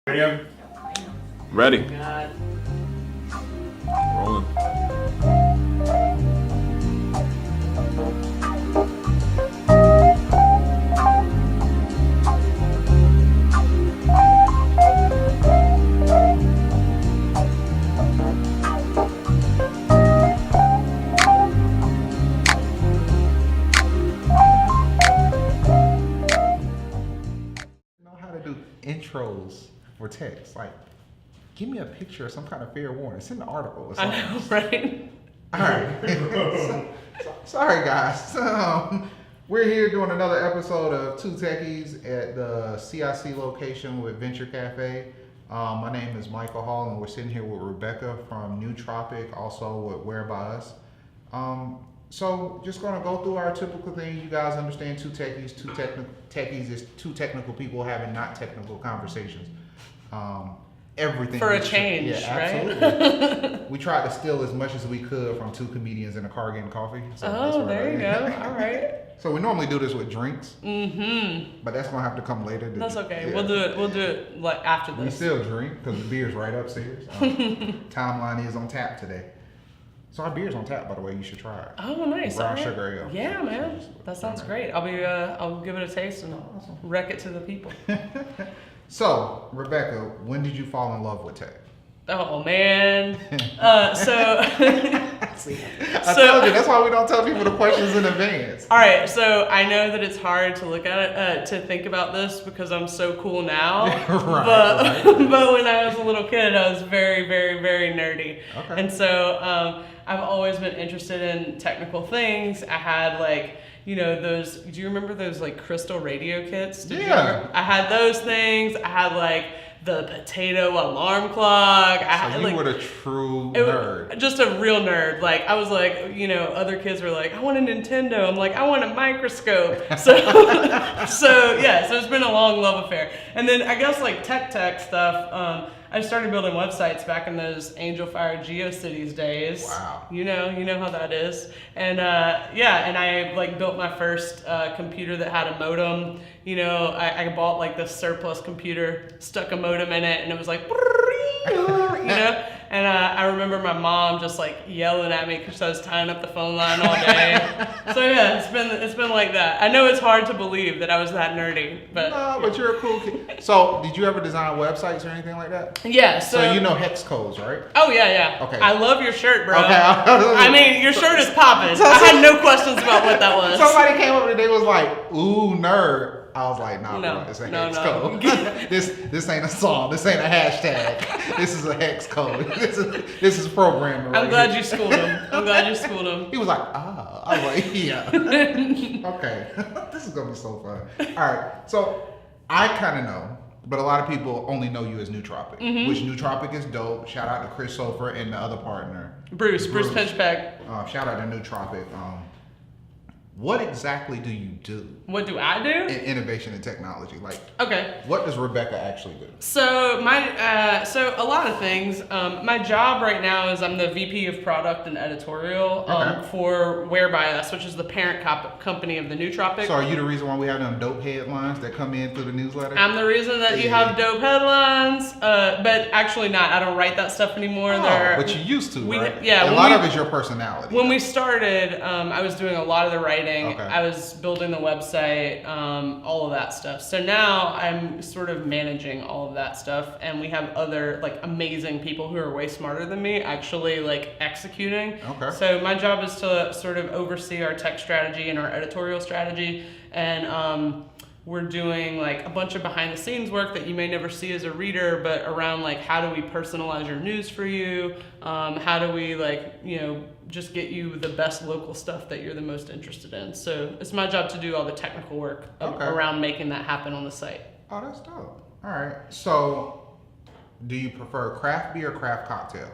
Ready? Ready. God. Rolling. Know how to do intros for text. Like, give me a picture of some kind of fair warning. It's in the article or something. I know, right? All right. Sorry, guys. We're here doing another episode of 2Techies at the CIC location with Venture Cafe. My name is Michael Hall, and we're sitting here with Rebekah from 2Tropic, also with Where By Us. So just gonna go through our typical thing. You guys understand 2Techies. Techies is two technical people having not technical conversations. Everything For a change, yeah, right? absolutely. We tried to steal as much as we could from two comedians in a car getting coffee. So that's Oh, what there I you did. go. All right. So we normally do this with drinks, Mm-hmm. but that's gonna have to come later. That's okay. Yeah. We'll do it like after We this. still drink because the beer's right upstairs. Timeline is on tap today. So our beer's on tap, by the way. You should try it. Oh, nice. Brown All right. sugar ale. Yeah, man. That sounds great. I'll give it a taste and wreck it to the people. So, Rebekah, when did you fall in love with tech? Oh man. So I told you, that's why we don't tell people the questions in advance. all right, so I know that it's hard to look at it, to think about this because I'm so cool now. Right. But when I was a little kid, I was very, very, very nerdy. Okay. And so I've always been interested in technical things. I had those, do you remember those like crystal radio kits? Did you Yeah. remember? I had those things. I had like the potato alarm clock. So you were the true nerd. Just a real nerd. Like I was like, other kids were like, I want a Nintendo. I'm like, I want a microscope. So so it's been a long love affair. And then I guess like tech stuff. I started building websites back in those Angel Fire GeoCities days. Wow. You know how that is. And and I like built my first computer that had a modem. I bought like this surplus computer, stuck a modem in it, and it was like, And I remember my mom just like yelling at me because I was tying up the phone line all day. So yeah, it's been like that. I know it's hard to believe that I was that nerdy, but No, but you're a cool kid. So, did you ever design websites or anything like that? yeah. So you know hex codes, right? Oh yeah. Okay. I love your shirt, bro. Okay. I mean, your shirt is popping. I had no questions about what that was. Somebody came up and they was like, "Ooh, nerd." I was like, "Nah, No, bro, it's a no, hex no. code. this ain't a song. This ain't a hashtag. This is a hex code. This is programming." I'm glad you schooled him. He was like, "Ah." I was like, "Yeah." Okay. This is gonna be so fun. All right. So I kind of know, but a lot of people only know you as 2Tropic, which 2Tropic is dope. Shout out to Chris Sofer and the other partner, Bruce Pinchbeck. Shout out to 2Tropic. What exactly do you do What do I do? in innovation and technology? Like, Okay. what does Rebekah actually do? So so a lot of things. My job right now is I'm the VP of Product and Editorial Okay. for Where By Us, which is the parent company of the 2Tropic. So, are you the reason why we have them dope headlines that come in through the newsletter? I'm the reason that you have dope headlines, but actually not. I don't write that stuff anymore. But you used to, right? Yeah. A lot of it's your personality. When we started, I was doing a lot of the writing. Okay. I was building the website, all of that stuff. So now I'm sort of managing all of that stuff, and we have other like amazing people who are way smarter than me actually like executing. Okay. So my job is to sort of oversee our tech strategy and our editorial strategy, and we're doing like a bunch of behind the scenes work that you may never see as a reader, but around like how do we personalize your news for you? How do we just get you the best local stuff that you're the most interested in? So it's my job to do all the technical work around making that happen on the site. Oh, that's dope. All right. So, do you prefer craft beer or craft cocktail?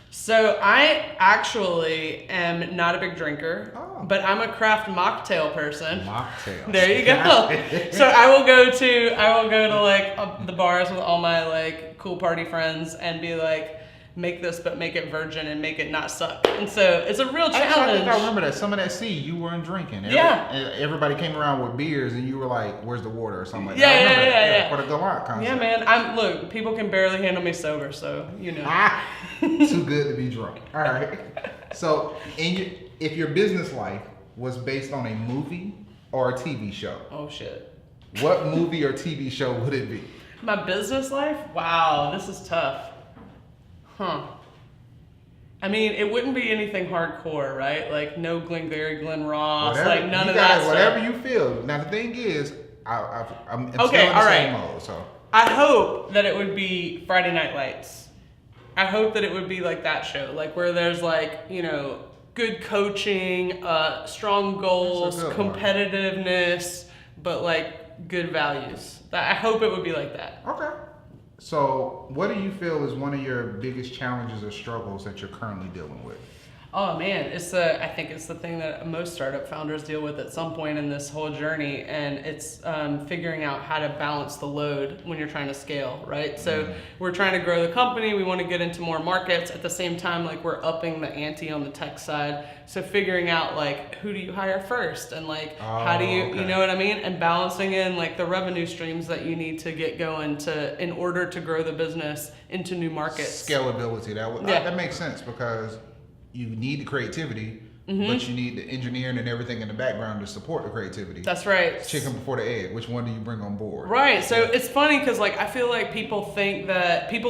So I actually am not a big drinker, but I'm a craft mocktail person. Mocktail. There you go. So I will go to like the bars with all my like cool party friends and be like, make this, but make it virgin and make it not suck. And so it's a real challenge. Actually, I think I remember that. Some of that seed you weren't drinking. Everybody came around with beers and you were like, where's the water or something like that. Yeah. For the Gallant concept. Yeah, man. Look, people can barely handle me sober, so you know. Too good to be drunk. All right. So, if your business life was based on a movie or a TV show. Oh, shit. What movie or TV show would it be? My business life? Wow, this is tough. I mean, it wouldn't be anything hardcore, right? Like no Glengarry Glen Ross, like none of that stuff. Whatever you feel. Now the thing is, I'm still in the same mode. So I hope that it would be Friday Night Lights. I hope that it would be like that show, like where there's like, you know, good coaching, strong goals, competitiveness, but like good values. I hope it would be like that. Okay. So, what do you feel is one of your biggest challenges or struggles that you're currently dealing with? Oh man, I think it's the thing that most startup founders deal with at some point in this whole journey, and it's figuring out how to balance the load when you're trying to scale, right? So we're trying to grow the company, we want to get into more markets, at the same time like we're upping the ante on the tech side. So figuring out like who do you hire first, and like how do you, you know what I mean? And balancing in like the revenue streams that you need to get going in order to grow the business into new markets. Scalability, that makes sense because you need the creativity, but you need the engineering and everything in the background to support the creativity. That's right. Chicken before the egg. Which one do you bring on board? Right. So it's funny because like I feel like people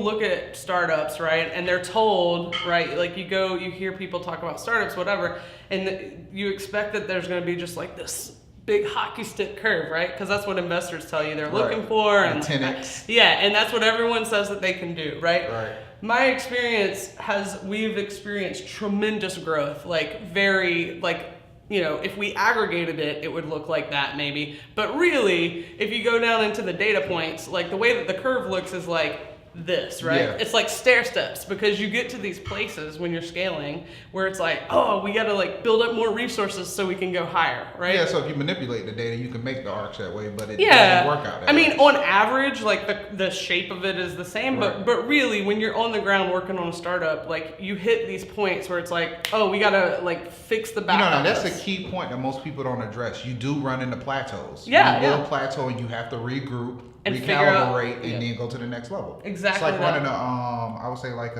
look at startups, right, and they're told, right, like you hear people talk about startups, whatever, and you expect that there's going to be just like this big hockey stick curve, right? Because that's what investors tell you they're looking for, and 10x. Yeah, and that's what everyone says that they can do, right? Right. My experience we've experienced tremendous growth, like very, like, you know, if we aggregated it, it would look like that maybe. But really, if you go down into the data points, like the way that the curve looks is like this, right? Yeah. It's like stair steps, because you get to these places when you're scaling where it's like, oh, we got to like build up more resources so we can go higher, right? Yeah, so if you manipulate the data, you can make the arcs that way, but it doesn't work out that way. I mean, on average, like the shape of it is the same, but really when you're on the ground working on a startup, like you hit these points where it's like, oh, we got to like fix the back. No, that's a key point that most people don't address. You do run into plateaus. Yeah, you will plateau and you have to regroup, and recalibrate, and then go to the next level. Exactly. It's like running I would say like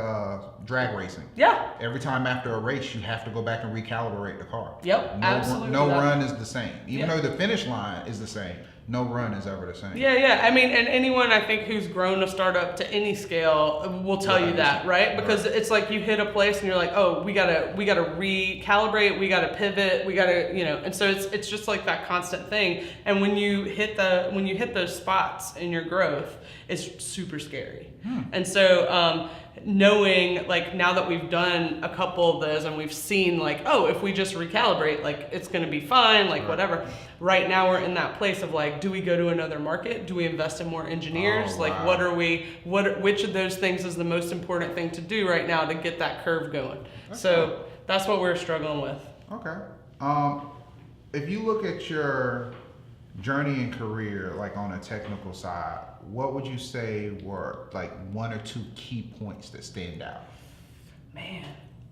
drag racing. Yeah. Every time after a race, you have to go back and recalibrate the car. Yep, absolutely. No run is the same. Even though the finish line is the same, no run is ever the same. Yeah. I mean, and anyone I think who's grown a startup to any scale will tell you that, right? Because it's like you hit a place and you're like, oh, we gotta recalibrate, we gotta pivot, we gotta, you know, and so it's just like that constant thing. And when you hit those spots in your growth, it's super scary. And so knowing, like, now that we've done a couple of those and we've seen like, oh, if we just recalibrate, like it's gonna be fine, like whatever. Right now we're in that place of like, do we go to another market? Do we invest in more engineers? Which of those things is the most important thing to do right now to get that curve going? That's what we're struggling with. Okay. If you look at your journey and career, like on a technical side, what would you say were like one or two key points that stand out? Man,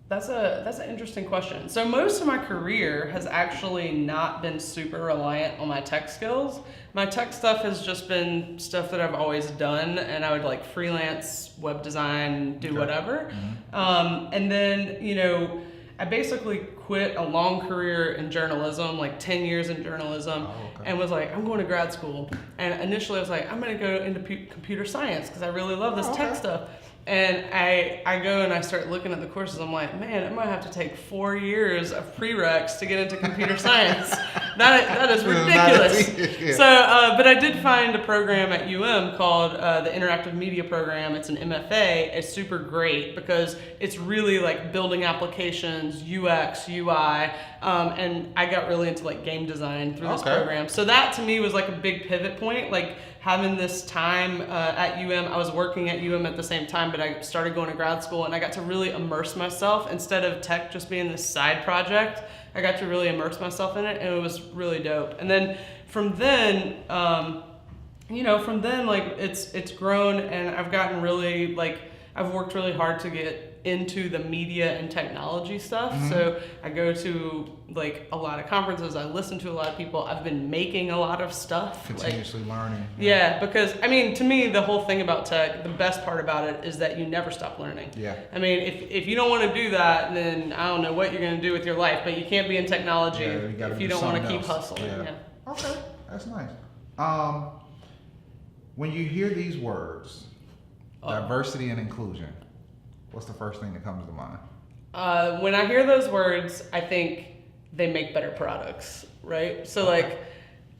that's an interesting question. So most of my career has actually not been super reliant on my tech skills. My tech stuff has just been stuff that I've always done, and I would like freelance web design, do whatever. And then, you know, I basically quit a long career in journalism, like 10 years in journalism, and was like, I'm going to grad school. And initially I was like, I'm going to go into computer science because I really love this tech stuff. And I go and I start looking at the courses. I'm like, man, I might have to take 4 years of prereqs to get into computer science. That is ridiculous. So, but I did find a program at UM called the Interactive Media Program. It's an MFA. It's super great because it's really like building applications, UX, UI, and I got really into like game design through this program. So that to me was like a big pivot point, like having this time at UM. I was working at UM at the same time, but I started going to grad school and I got to really immerse myself instead of tech just being this side project. I got to really immerse myself in it, and it was really dope. And then from then, like it's grown, and I've gotten really like I've worked really hard to get into the media and technology stuff. So I go to like a lot of conferences. I listen to a lot of people. I've been making a lot of stuff. Continuously learning. Yeah, because I mean, to me, the whole thing about tech, the best part about it is that you never stop learning. Yeah. I mean, if you don't want to do that, then I don't know what you're going to do with your life. But you can't be in technology if you don't want to keep hustling. Yeah. Okay, that's nice. When you hear these words, diversity and inclusion, what's the first thing that comes to mind? When I hear those words, I think they make better products, right? So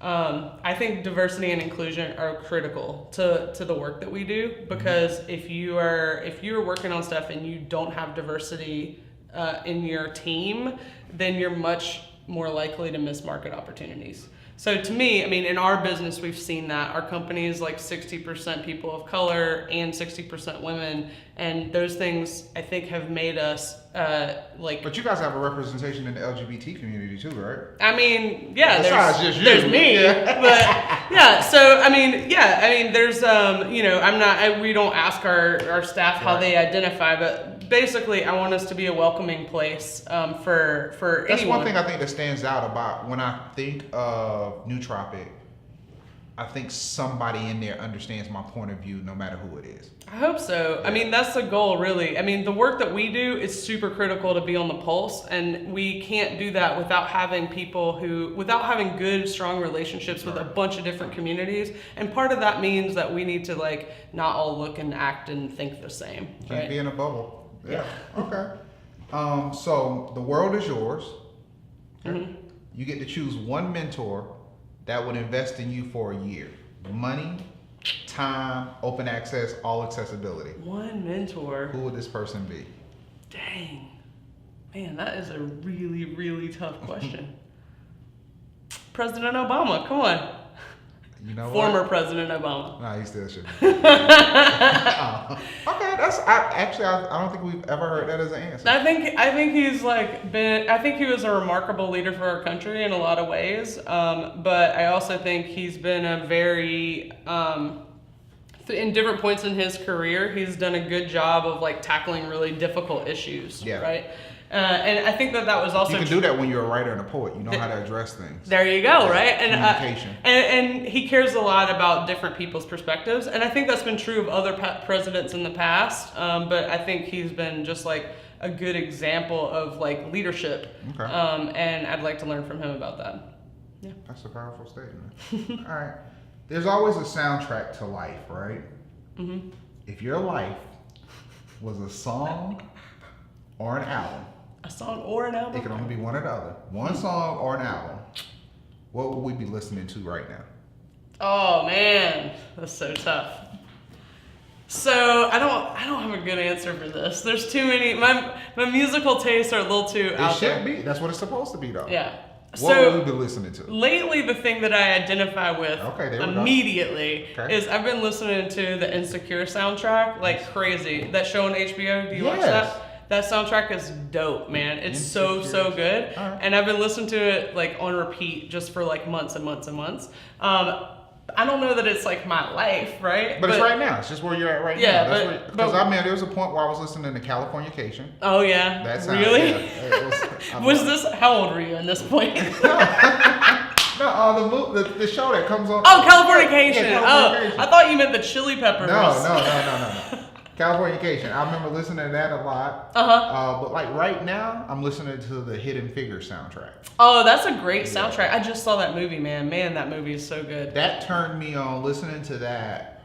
I think diversity and inclusion are critical to the work that we do, because if you are working on stuff and you don't have diversity in your team, then you're much more likely to miss market opportunities. So to me, I mean, in our business, we've seen that. Our company is like 60% people of color and 60% women. And those things, I think, have made us But you guys have a representation in the LGBT community too, right? I mean, yeah, Besides there's me. But yeah, so I mean, there's, we don't ask our staff how they identify, but basically I want us to be a welcoming place for That's anyone. one thing I think that stands out about when I think of Nootropic. I think somebody in there understands my point of view no matter who it is. I hope so. I mean, that's the goal, really. I mean, the work that we do is super critical to be on the pulse, and we can't do that without having without having good, strong relationships with a bunch of different communities. And part of that means that we need to not all look and act and think the same. Can't be in a bubble. Yeah. Okay. So the world is yours. Okay. You get to choose one mentor that would invest in you for a year. Money, time, open access, all accessibility. One mentor. Who would this person be? Dang. Man, that is a really, really tough question. President Obama, come on. You know Former what? President Obama. No, he still should be. Okay, I don't think we've ever heard that as an answer. I think he's I think he was a remarkable leader for our country in a lot of ways. But I also think he's been a very in different points in his career, he's done a good job of tackling really difficult issues. Yeah. Right. And I think that was also... You can do that when you're a writer and a poet. You know how to address things. There you go, right? And communication. And he cares a lot about different people's perspectives. And I think that's been true of other presidents in the past. But I think he's been just a good example of leadership. Okay. And I'd like to learn from him about that. Yeah. That's a powerful statement. All right. There's always a soundtrack to life, right? Mm-hmm. If your life was a song or an album, a song or an album? It can only be one or the other. One song or an album. What would we be listening to right now? Oh man, that's so tough. So I don't have a good answer for this. There's too many. My musical tastes are a little too out there. It should be. That's what it's supposed to be, though. Yeah. What would we be listening to? Lately, the thing that I identify with immediately is I've been listening to the Insecure soundtrack like crazy. That show on HBO. Do you watch that? That soundtrack is dope, man. It's so good. Right. And I've been listening to it on repeat just for months and months and months. I don't know that it's my life, right? But it's right now. It's just where you're at right now. Because there was a point where I was listening to Californication. Oh yeah. That's really? Was this? How old were you in this point? No, the show that comes on. Oh, Californication. Oh, I thought you meant the Chili Peppers. No. Californication. I remember listening to that a lot. But right now, I'm listening to the Hidden Figures soundtrack. Oh, that's a great soundtrack. I just saw that movie, man. Man, that movie is so good. That turned me on. Listening to that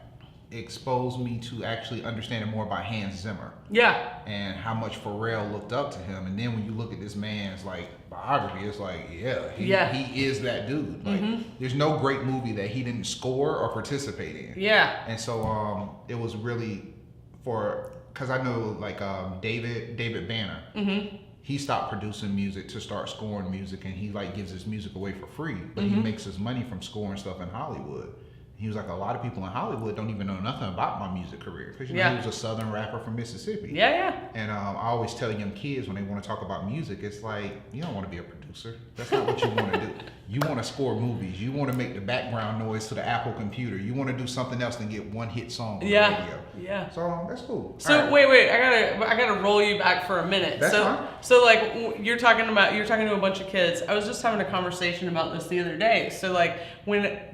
exposed me to actually understanding more about Hans Zimmer. Yeah. And how much Pharrell looked up to him. And then when you look at this man's biography, it's he is that dude. There's no great movie that he didn't score or participate in. Yeah. And so it was really because I know David Banner, he stopped producing music to start scoring music, and he gives his music away for free, but he makes his money from scoring stuff in Hollywood. He was like, a lot of people in Hollywood don't even know nothing about my music career. Because, you know, he was a Southern rapper from Mississippi. Yeah, yeah. And I always tell young kids when they want to talk about music, it's like, you don't want to be a producer. That's not what you want to do. You want to score movies. You want to make the background noise to the Apple computer. You want to do something else than get one hit song on the radio. Yeah. So that's cool. So wait, I gotta roll you back for a minute. That's fine. So like you're talking to a bunch of kids. I was just having a conversation about this the other day. So like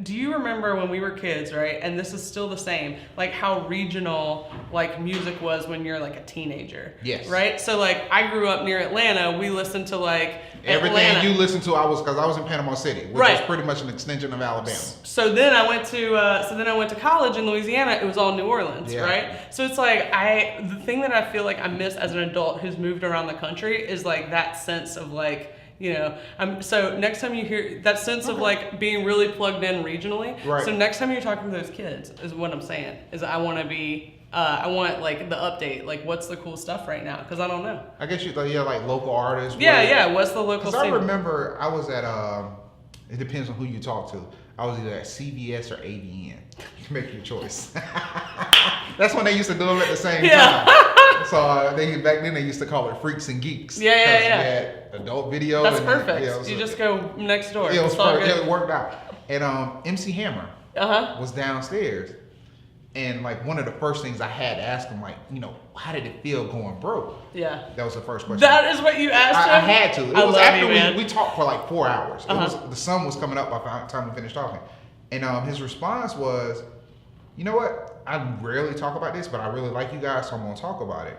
do you remember when we were kids, right? And this is still the same, like how regional like music was when you're like a teenager. Yes. Right? So like I grew up near Atlanta. We listened to like everything Atlanta. you listened to, because I was in Panama City, which is pretty much an extension of Alabama. So then I went to college in Louisiana. It was all New Orleans, right? So it's like the thing that I feel like I miss as an adult who's moved around the country is like that sense of like, you know, so next time you hear that sense of like being really plugged in regionally. Right. So next time you're talking to those kids is what I'm saying is I want like the update, like what's the cool stuff right now? Because I don't know. I guess you like local artists. What's the local scene? Because I remember I was at, it depends on who you talk to. I was either at CBS or ABN. You can make your choice. That's when they used to do them at the same time. So back then they used to call it Freaks and Geeks. Yeah. You had adult video. That's perfect. You just go next door. It was perfect. It worked out. And MC Hammer was downstairs. And like one of the first things I had to ask him, like, you know, how did it feel going broke? Yeah. That was the first question. That is what you asked him? I had to. It was after we talked for like 4 hours. The sun was coming up by the time we finished talking. And his response was, you know what? I rarely talk about this, but I really like you guys, so I'm going to talk about it.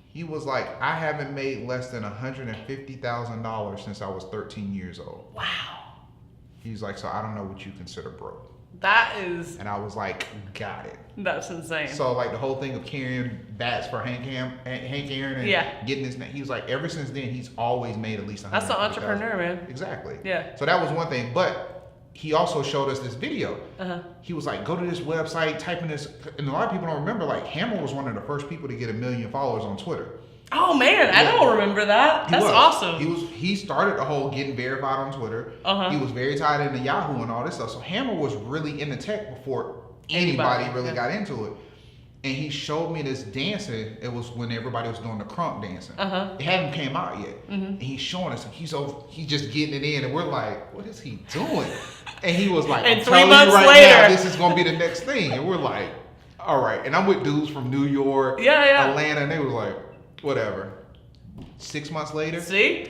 He was like, I haven't made less than $150,000 since I was 13 years old. Wow. He's like, so I don't know what you consider broke. That is... And I was like, got it. That's insane. So like the whole thing of carrying bats for Hank Aaron and getting his name, he was like, ever since then, he's always made at least $150,000. That's the entrepreneur, man. Exactly. Yeah. So that was one thing. But he also showed us this video. He was like, go to this website, type in this. And a lot of people don't remember, like Hammer was one of the first people to get 1 million followers on Twitter. Oh man, I don't remember that. That's awesome. He started the whole getting verified on Twitter. He was very tied into Yahoo and all this stuff. So Hammer was really into tech before anybody really got into it. And he showed me this dancing. It was when everybody was doing the crunk dancing. It hadn't came out yet. And he's showing us, he's just getting it in, and we're like, what is he doing? And he was like, and I'm 3 telling months you right later, now, this is gonna be the next thing. And we're like, all right. And I'm with dudes from New York, Atlanta, and they was like, whatever. 6 months later,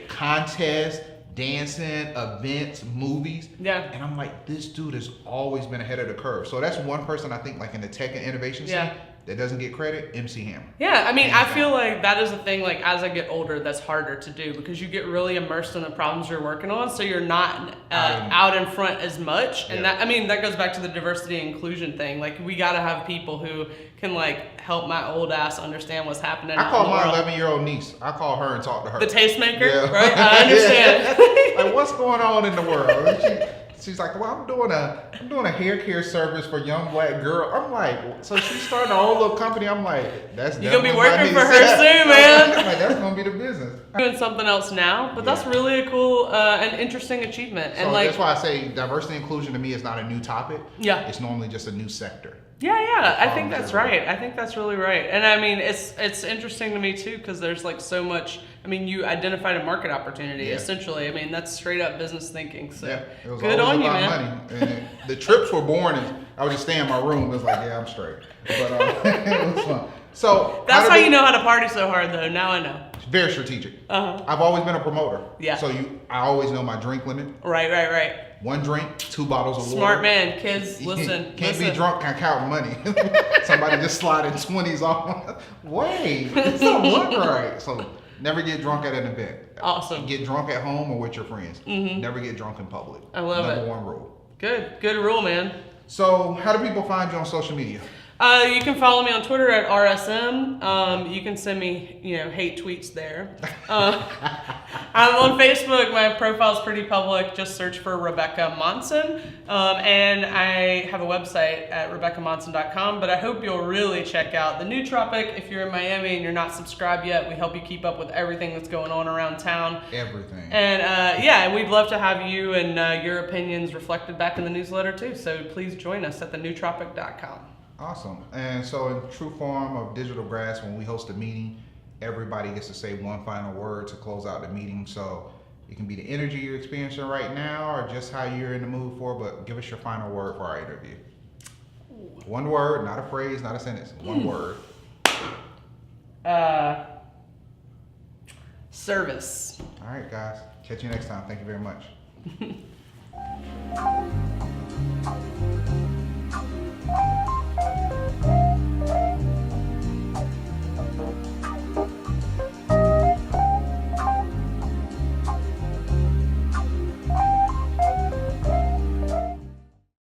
contest, dancing, events, movies. And I'm like, this dude has always been ahead of the curve. So that's one person I think like in the tech and innovation scene that doesn't get credit, MC Hammer. Yeah, I mean, I feel like that is a thing, like as I get older, that's harder to do because you get really immersed in the problems you're working on, so you're not out in front as much. And that, I mean, that goes back to the diversity and inclusion thing. Like, we gotta have people who can like help my old ass understand what's happening. I call my 11-year-old niece. I call her and talk to her. The tastemaker, right? I understand. Like, what's going on in the world? She's like, well, I'm doing a hair care service for young black girl. I'm like, so she's starting her own little company. I'm like, that's you're gonna be working for her soon, man. I'm like, that's gonna be the business. Doing something else now, but that's really a cool and interesting achievement. So and like, that's why I say diversity and inclusion to me is not a new topic. Yeah, it's normally just a new sector. Yeah, I think that's right. I think that's really right. And I mean, it's interesting to me too because there's like so much. I mean, you identified a market opportunity essentially. I mean, that's straight up business thinking. So it was good on you, man. Money. And the trips were born, and I would just stay in my room. It was like, yeah, I'm straight. But it was fun. So that's how you know how to party so hard, though. Now I know. Very strategic. I've always been a promoter. Yeah. So I always know my drink limit. Right. 1 drink, 2 bottles of water. Smart man, kids. Listen. Can't be drunk and count money. Somebody just sliding 20s off. Wait, it's not look right. So never get drunk at an event. Awesome. Get drunk at home or with your friends. Never get drunk in public. I love it. Number 1 rule. Good rule, man. So how do people find you on social media? You can follow me on Twitter at RSM. You can send me, hate tweets there. I'm on Facebook. My profile's pretty public. Just search for Rebekah Monson. And I have a website at RebekahMonson.com. But I hope you'll really check out the New Tropic. If you're in Miami and you're not subscribed yet, we help you keep up with everything that's going on around town. Everything. And and we'd love to have you and your opinions reflected back in the newsletter too. So please join us at thenewtropic.com. Awesome. And so in true form of Digital Grass, when we host a meeting, everybody gets to say one final word to close out the meeting. So it can be the energy you're experiencing right now or just how you're in the mood for, but give us your final word for our interview. One word, not a phrase, not a sentence. One word. Service. All right, guys. Catch you next time. Thank you very much.